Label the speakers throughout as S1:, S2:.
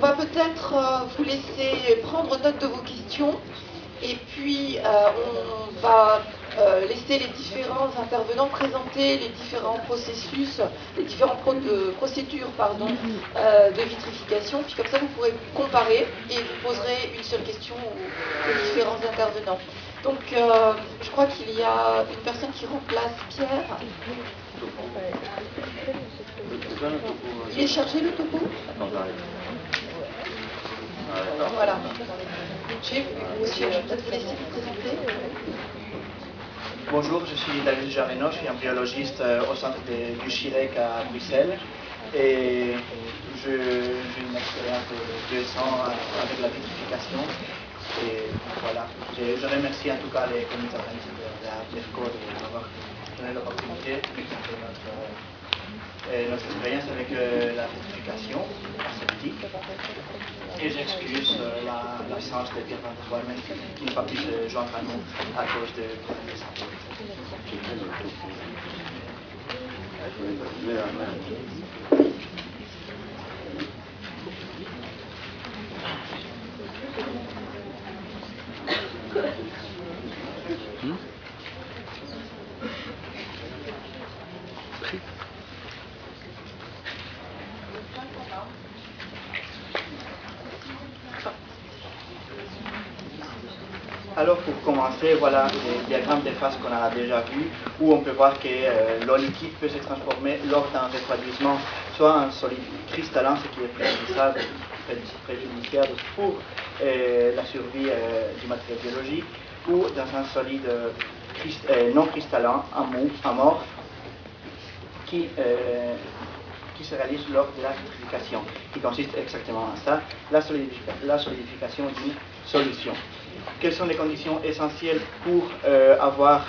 S1: va peut-être vous laisser prendre note de vos questions et puis on va laisser les différents intervenants présenter les différents processus, les différentes procédures de vitrification. Puis comme ça, vous pourrez comparer et vous poserez une seule question aux différents intervenants. Donc, je crois qu'il y a une personne qui remplace Pierre. Il est chargé le topo? Voilà. Monsieur, je vais peut-être vous laisser vous présenter.
S2: Bonjour, je suis David Jareno, je suis un biologiste au centre du Chirec à Bruxelles et j'ai une expérience de 2 ans avec la vitrification. Et voilà, je remercie en tout cas les comités organisateurs de la PEFCO de m'avoir donné l'opportunité de présenter notre expérience avec la vitrification aseptique. Et j'excuse l'absence de Pierre Van der Walmen qui n'a pas pu se joindre à nous à cause de problèmes de santé. Alors pour commencer, voilà les diagrammes de phase qu'on a déjà vus, où on peut voir que l'eau liquide peut se transformer lors d'un refroidissement, soit en solide cristallin, ce qui est préjudiciable pour la survie du matériau biologique, ou dans un solide non cristallin, amorphe, qui se réalise lors de la vitrification, qui consiste exactement en ça, la solidification d'une solution. Quelles sont les conditions essentielles pour avoir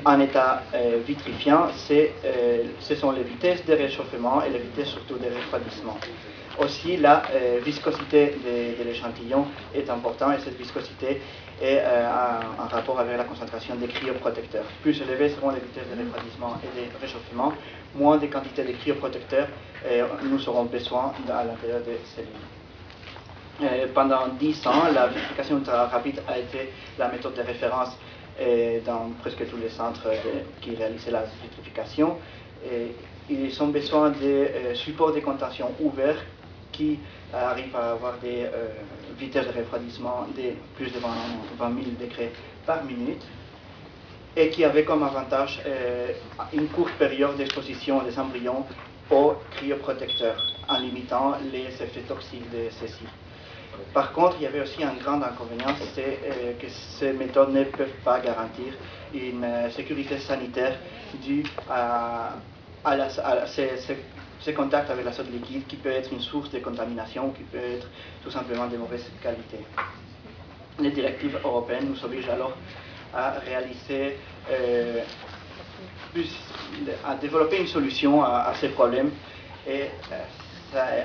S2: un état vitrifiant? Ce sont les vitesses de réchauffement et les vitesses surtout de refroidissement. Aussi, la viscosité de l'échantillon est importante et cette viscosité est en rapport avec la concentration des cryoprotecteurs. Plus élevées seront les vitesses de refroidissement et de réchauffement, moins de quantité de cryoprotecteurs nous aurons besoin à l'intérieur des cellules. Pendant 10 ans, la vitrification ultra rapide a été la méthode de référence dans presque tous les centres qui réalisaient la vitrification. Ils ont besoin de supports de contention ouverts qui arrivent à avoir des vitesses de refroidissement de plus de 20 000 degrés par minute et qui avaient comme avantage une courte période d'exposition des embryons aux cryoprotecteurs en limitant les effets toxiques de ceux-ci. Par contre, il y avait aussi un grand inconvénient, c'est que ces méthodes ne peuvent pas garantir une sécurité sanitaire due à ces contacts avec l'azote liquide qui peut être une source de contamination ou qui peut être tout simplement de mauvaise qualité. Les directives européennes nous obligent alors à réaliser, à développer une solution à ces problèmes et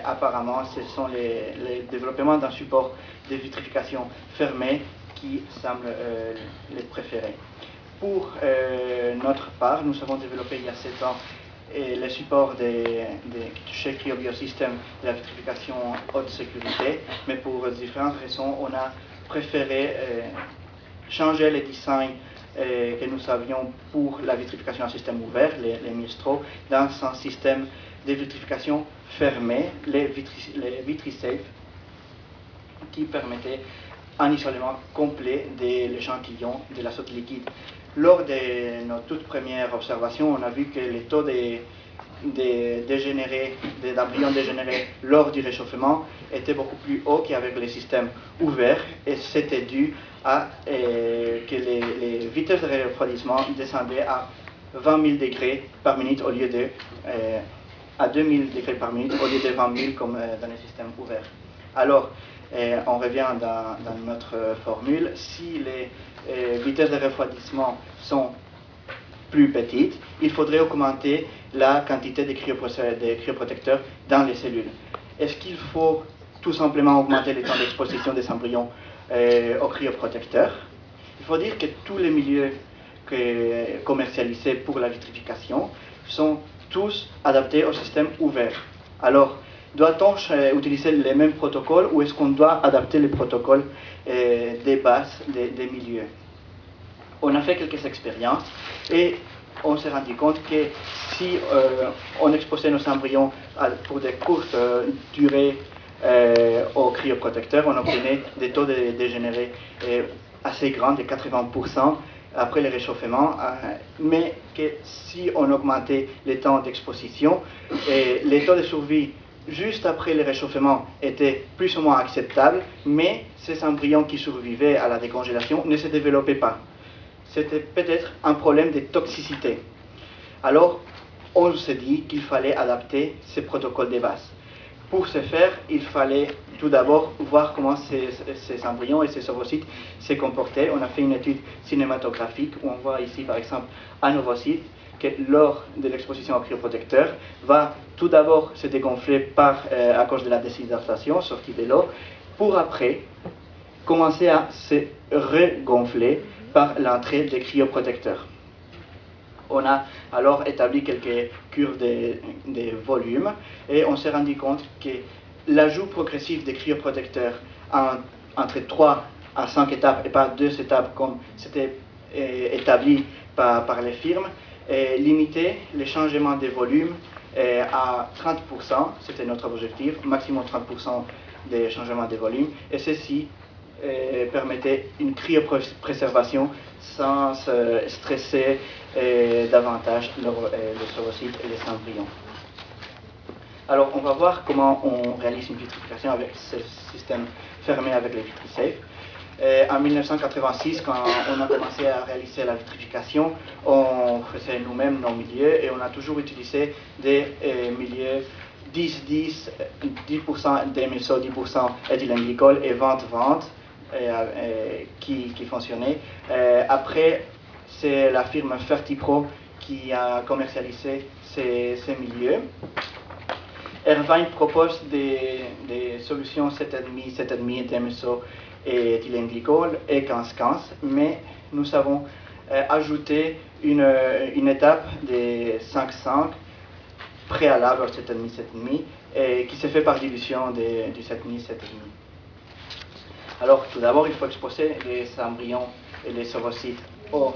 S2: apparemment, ce sont les développements d'un support de vitrification fermé qui semblent les préférés. Pour notre part, nous avons développé il y a 7 ans le support chez Cryobiosystem de la vitrification haute sécurité, mais pour différentes raisons, on a préféré changer les designs que nous avions pour la vitrification en système ouvert, les Mistral, dans un système de vitrification fermé, les VitriSafe, qui permettait un isolement complet de l'échantillon de l'azote liquide. Lors de nos toutes premières observations, on a vu que les taux d'embryons dégénérés lors du réchauffement étaient beaucoup plus hauts qu'avec les systèmes ouverts, et c'était dû à que les vitesses de refroidissement descendaient à 20 000 degrés par minute au lieu de à 2000 degrés par minute au lieu de 20 000 comme dans les systèmes ouverts. Alors, on revient dans notre formule. Si les vitesses de refroidissement sont plus petites, il faudrait augmenter la quantité de cryoprotecteurs dans les cellules. Est-ce qu'il faut tout simplement augmenter le temps d'exposition des embryons aux cryoprotecteurs? Il faut dire que tous les milieux commercialisés pour la vitrification sont tous adaptés au système ouvert. Alors, Doit-on utiliser les mêmes protocoles ou est-ce qu'on doit adapter les protocoles des bases, des milieux? On a fait quelques expériences et on s'est rendu compte que si on exposait nos embryons pour des courtes durées au cryoprotecteur, on obtenait des taux de dégénérés assez grands, de 80% après le réchauffement, mais que si on augmentait les temps d'exposition, les taux de survie juste après le réchauffement étaient plus ou moins acceptables, mais ces embryons qui survivaient à la décongélation ne se développaient pas. C'était peut-être un problème de toxicité. Alors, on s'est dit qu'il fallait adapter ces protocoles de base. Pour ce faire, il fallait tout d'abord voir comment ces embryons et ces ovocytes se comportaient. On a fait une étude cinématographique où on voit ici, par exemple, un ovocyte qui, lors de l'exposition au cryoprotecteur, va tout d'abord se dégonfler à cause de la déshydratation, sortie de l'eau, pour après commencer à se regonfler par l'entrée des cryoprotecteurs. On a alors établi quelques curves de volume et on s'est rendu compte que l'ajout progressif des cryoprotecteurs entre 3 à 5 étapes et pas 2 étapes comme c'était établi par les firmes limitait les changements de volume à 30%, c'était notre objectif, maximum 30% des changements de volume, et ceci permettait une cryopréservation sans stresser davantage les ovocytes et les embryons. Alors on va voir comment on réalise une vitrification avec ce système fermé avec les VitriSafe. En 1986, quand on a commencé à réaliser la vitrification, on faisait nous-mêmes nos milieux et on a toujours utilisé des milieux 10% DMSO, 10% éthylène-glycol et 20-20 qui fonctionnaient. Après, c'est la firme Fertipro qui a commercialisé ces milieux. Irvine propose des solutions 7,5 DMSO et éthylène-glycol et 15-15, mais nous avons ajouté une étape des 5,5 préalable au 7,5 qui se fait par dilution du 7,5. Alors, tout d'abord, il faut exposer les embryons et les ovocytes aux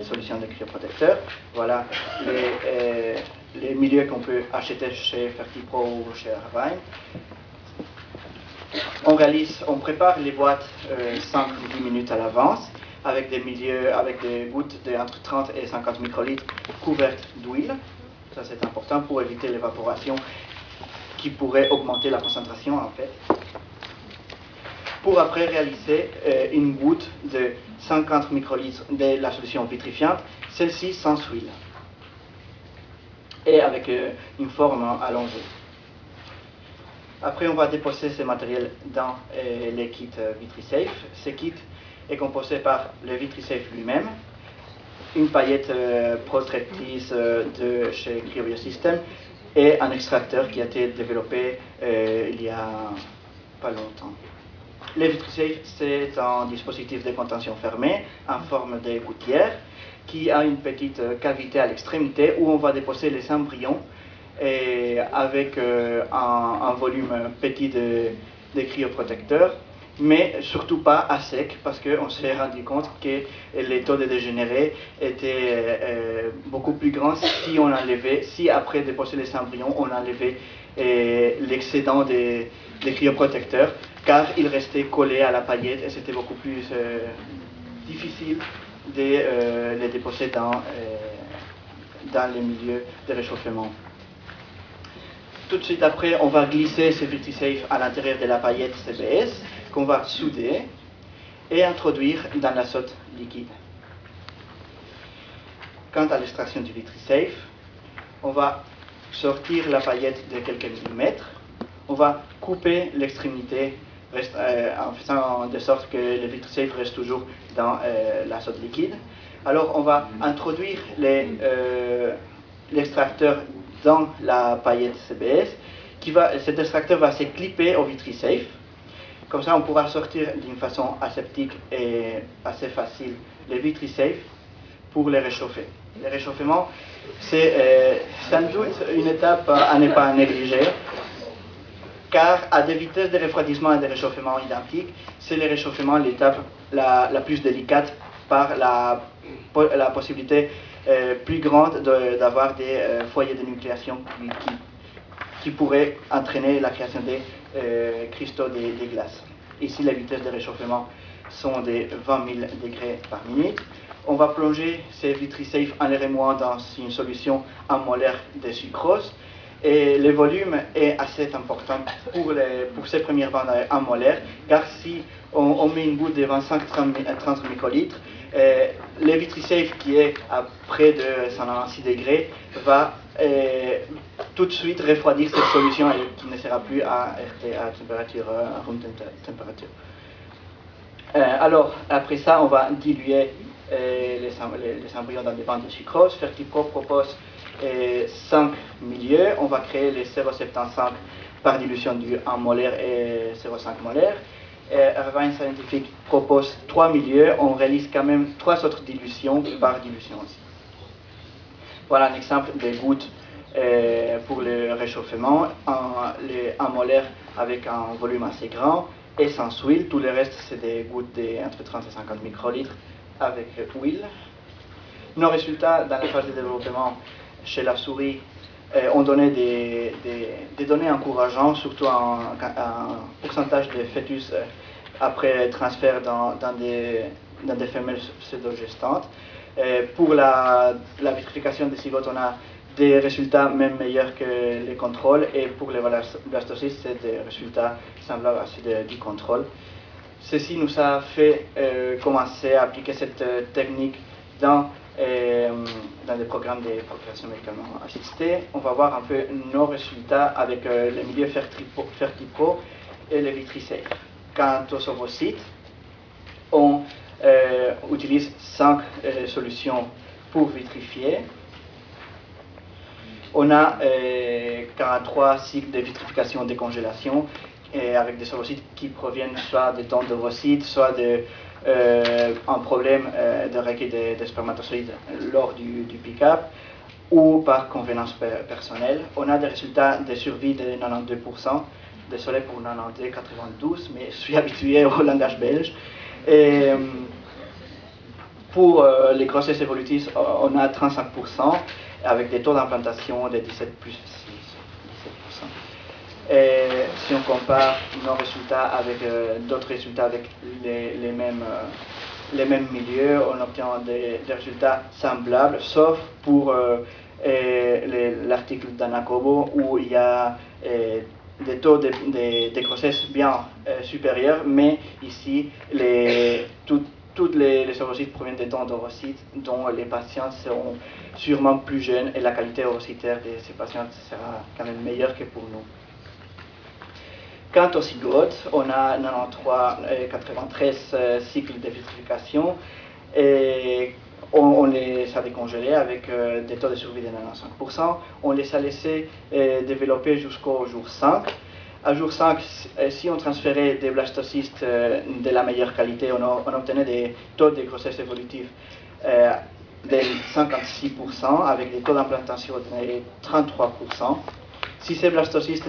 S2: solutions de cryoprotecteur. Voilà les milieux qu'on peut acheter chez Fertipro ou chez Irvine. On prépare les boîtes 5-10 minutes à l'avance avec des milieux, avec des gouttes entre 30 et 50 microlitres couvertes d'huile. Ça, c'est important pour éviter l'évaporation qui pourrait augmenter la concentration en fait. Pour après réaliser une goutte de 50 microlitres de la solution vitrifiante, celle-ci sans huile et avec une forme allongée. Après, on va déposer ce matériel dans les kits VitriSafe. Ce kit est composé par le VitriSafe lui-même, une paillette protectrice de chez CryoBioSystem et un extracteur qui a été développé il y a pas longtemps. Le VitriSafe, c'est un dispositif de contention fermé en forme de gouttière qui a une petite cavité à l'extrémité où on va déposer les embryons avec un volume petit de cryoprotecteur, mais surtout pas à sec parce qu'on s'est rendu compte que les taux de dégénérés étaient beaucoup plus grands si après déposer les embryons, on enlevait l'excédent des cryoprotecteurs, car ils restaient collés à la paillette et c'était beaucoup plus difficile de les déposer dans les milieux de réchauffement. Tout de suite après, on va glisser ce VitriSafe à l'intérieur de la paillette CBS qu'on va souder et introduire dans l'azote liquide. Quant à l'extraction du VitriSafe, on va sortir la paillette de quelques millimètres, on va couper l'extrémité en faisant de sorte que le VitriSafe reste toujours dans l'azote liquide. Alors on va introduire l'extracteur dans la paillette CBS. Cet extracteur va se clipper au VitriSafe. Comme ça, on pourra sortir d'une façon aseptique et assez facile le VitriSafe pour les réchauffer. Le réchauffement, c'est sans doute une étape à ne pas négliger. car à des vitesses de refroidissement et de réchauffement identiques, c'est le réchauffement l'étape la plus délicate par la possibilité plus grande d'avoir des foyers de nucléation qui pourraient entraîner la création des cristaux des glaces. Ici, les vitesses de réchauffement sont de 20 000 degrés par minute. On va plonger ces VitriSafe en les remuant dans une solution 1 molaire de sucrose. Et le volume est assez important pour ces premières bandes 1 molaire, car si on met une goutte de 25-30 microlitres, le VitriSafe qui est à près de 196 degrés va tout de suite refroidir cette solution et qui ne sera plus à température, à room température. Alors, après ça, on va diluer les embryons dans des bandes de sucrose. Fertipro propose 5 milieux. On va créer les 0,75 par dilution du 1 molaire et 0,5 molaire. Irvine Scientific propose 3 milieux. On réalise quand même 3 autres dilutions par dilution aussi. Voilà un exemple des gouttes pour le réchauffement. Les 1 molaire avec un volume assez grand et sans huile. Tout le reste, c'est des gouttes entre 30 et 50 microlitres avec huile. Nos résultats dans la phase de développement chez la souris ont donné des données encourageantes, surtout un pourcentage de fœtus après transfert dans des femelles pseudogestantes. Pour la vitrification des zygotes, on a des résultats même meilleurs que les contrôles, et pour les blastocystes, c'est des résultats semblables à ceux du contrôle. Ceci nous a fait commencer à appliquer cette technique dans des programmes de procréation médicalement assistée. On va voir un peu nos résultats avec les milieux Fertipro et les VitriSafe. Quant aux ovocytes, on utilise 5 solutions pour vitrifier. On a 43 cycles de vitrification et congélation avec des ovocytes qui proviennent soit des dons d'ovocytes, soit d'un problème de recueil des spermatozoïdes lors du pick-up ou par convenance personnelle. On a des résultats de survie de 92%, désolé pour 92, mais je suis habitué au langage belge. Et pour les grossesses évolutives, on a 35% avec des taux d'implantation de 17 plus 6, 17%. Et si on compare nos résultats avec d'autres résultats avec les mêmes milieux, on obtient des résultats semblables, sauf pour l'article d'Anna Cobo où il y a des taux de grossesse bien supérieurs, mais ici, toutes les ovocytes proviennent des dons d'ovocytes dont les patients seront sûrement plus jeunes et la qualité ovocytaire de ces patients sera quand même meilleure que pour nous. Quant aux zygotes, on a 93 cycles de vitrification et on les a décongelés avec des taux de survie de 95%. On les a laissés développer jusqu'au jour 5. À jour 5, si on transférait des blastocystes de la meilleure qualité, on obtenait des taux de grossesse évolutive de 56% avec des taux d'implantation de 33%. Si ces blastocystes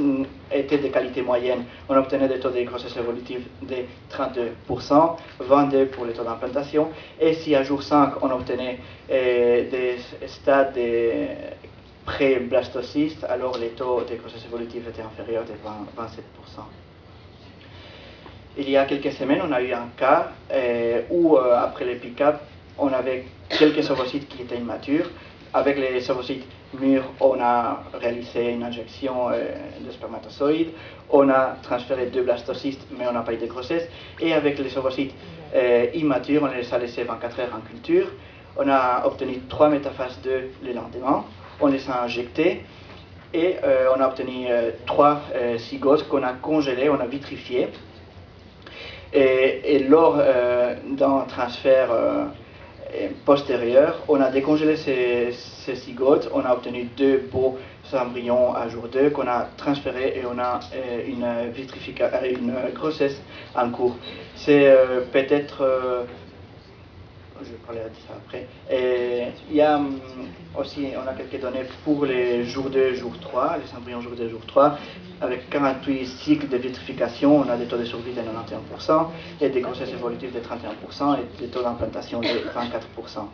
S2: étaient de qualité moyenne, on obtenait des taux de grossesse évolutive de 32%, 22% pour les taux d'implantation. Et si à jour 5, on obtenait des stades de pré-blastocystes, alors les taux de grossesse évolutive étaient inférieurs de 27%. Il y a quelques semaines, on a eu un cas où, après les pick-up, on avait quelques ovocytes qui étaient immatures. Avec les ovocytes mûrs, on a réalisé une injection de spermatozoïdes, on a transféré 2 blastocystes, mais on n'a pas eu de grossesse. Et avec les ovocytes immatures, on les a laissés 24 heures en culture. On a obtenu 3 métaphases 2 le lendemain. On les a injectés et on a obtenu 3 zygotes qu'on a congelés, on a vitrifiés. Et lors d'un transfert postérieur, on a décongelé ces zygotes, on a obtenu 2 beaux embryons à jour 2 qu'on a transférés et on a une grossesse en cours. C'est peut-être je parlerai de ça après. Et il y a aussi, on a quelques données pour les jours 2, jour 3, les embryons jour 2, jour 3. Avec 48 cycles de vitrification, on a des taux de survie de 91% et des grossesses évolutives de 31% et des taux d'implantation de 24%.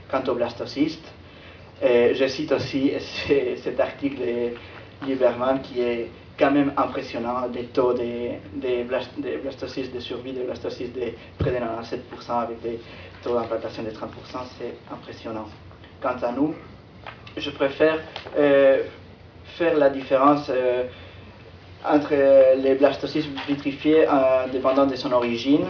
S2: Quant aux blastocystes, je cite aussi cet article de Lieberman qui est quand même impressionnant, des taux des blastocystes de survie, des blastocystes de près de 97% avec des taux d'implantation de 30%, c'est impressionnant. Quant à nous, je préfère faire la différence entre les blastocystes vitrifiés dépendant de son origine.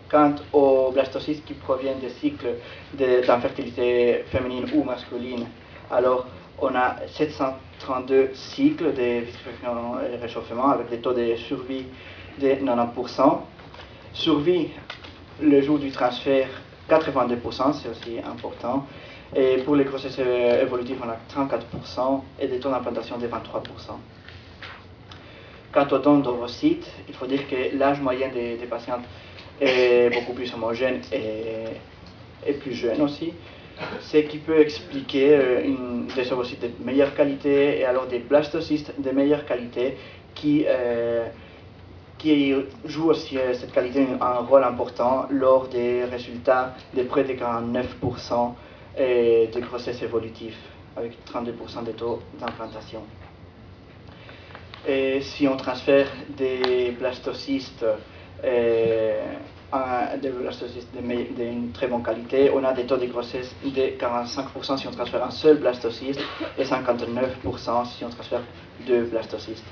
S2: Quant aux blastocystes qui proviennent des cycles d'infertilité féminine ou masculine, alors on a 732 cycles de vitrification et réchauffement avec des taux de survie de 90%. Survie le jour du transfert, 82%, c'est aussi important. Et pour les grossesses évolutives, on a 34% et des taux d'implantation de 23%. Quant au don d'ovocytes, il faut dire que l'âge moyen des patientes est beaucoup plus homogène et plus jeune aussi, ce qui peut expliquer des ovocytes de meilleure qualité et alors des blastocystes de meilleure qualité qui jouent aussi cette qualité un rôle important lors des résultats de près de 49% de grossesse évolutive avec 32% de taux d'implantation. Et si on transfère des blastocystes d'une très bonne qualité, on a des taux de grossesse de 45% si on transfère un seul blastocyste et 59% si on transfère deux blastocystes.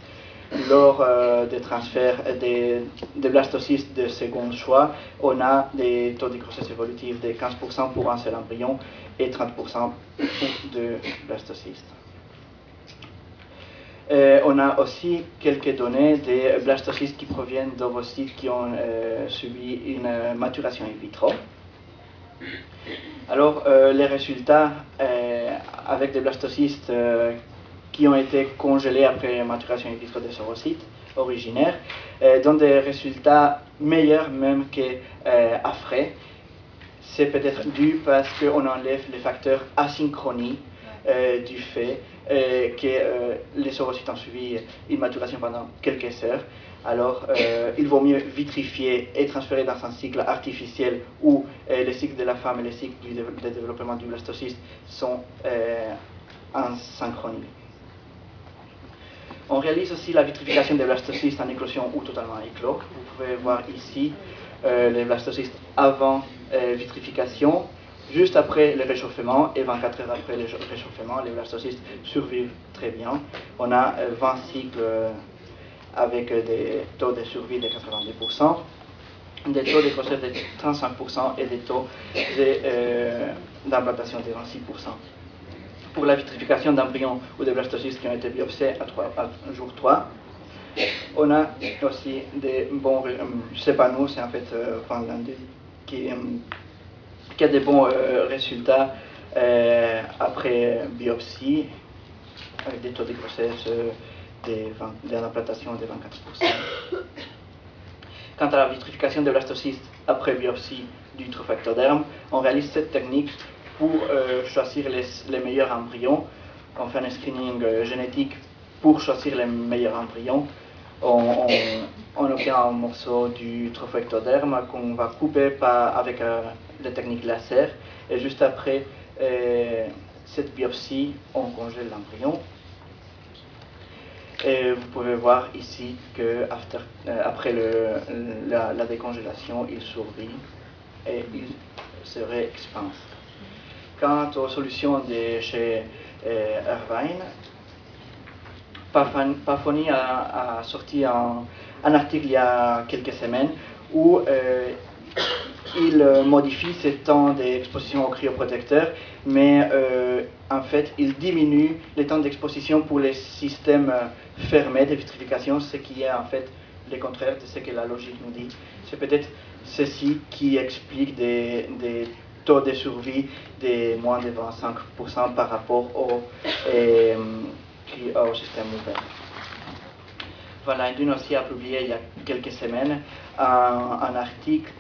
S2: Lors des transferts des blastocystes de second choix, on a des taux de grossesse évolutive de 15% pour un seul embryon et 30% pour deux blastocystes. On a aussi quelques données des blastocystes qui proviennent d'ovocytes qui ont subi une maturation in vitro. Alors, les résultats avec des blastocystes qui ont été congelés après maturation in vitro des ovocytes originaires donnent des résultats meilleurs même qu'à frais. C'est peut-être dû parce qu'on enlève les facteurs asynchronie du fait que les ovocytes ont suivi une maturation pendant quelques heures. Alors, il vaut mieux vitrifier et transférer dans un cycle artificiel où les cycles de la femme et les cycles de développement du blastocyste sont en synchronie. On réalise aussi la vitrification des blastocystes en éclosion ou totalement éclos. Vous pouvez voir ici les blastocystes avant vitrification. Juste après le réchauffement et 24 heures après le réchauffement, les blastocystes survivent très bien. On a 20 cycles avec des taux de survie de 90%, des taux de grossesse de 35% et des taux d'implantation de 26%. Pour la vitrification d'embryons ou de blastocystes qui ont été biopsiés à jour 3, on a aussi des bons, c'est pas nous, c'est en fait Finlandais qui a des bons résultats après biopsie, avec des taux de grossesse de l'implantation de 24%. Quant à la vitrification des blastocystes après biopsie du trophectoderme, on réalise cette technique pour choisir les meilleurs embryons. On fait un screening génétique pour choisir les meilleurs embryons. On obtient un morceau du trophectoderme qu'on va couper avec la technique laser et juste après cette biopsie, on congèle l'embryon. Et vous pouvez voir ici que après la décongélation, il survit et il serait expansé. Quant aux solutions de chez Irvine, Pafoni a sorti un article il y a quelques semaines où il modifie ses temps d'exposition au cryoprotecteur, mais en fait il diminue les temps d'exposition pour les systèmes fermés de vitrification, ce qui est en fait le contraire de ce que la logique nous dit. C'est peut-être ceci qui explique des taux de survie de moins de 25% par rapport au système ouvert. Voilà, Indune aussi a publié il y a quelques semaines un article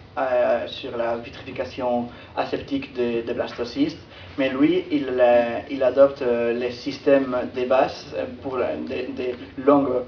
S2: sur la vitrification aseptique des blastocystes, mais lui, il adopte les systèmes de base pour des longues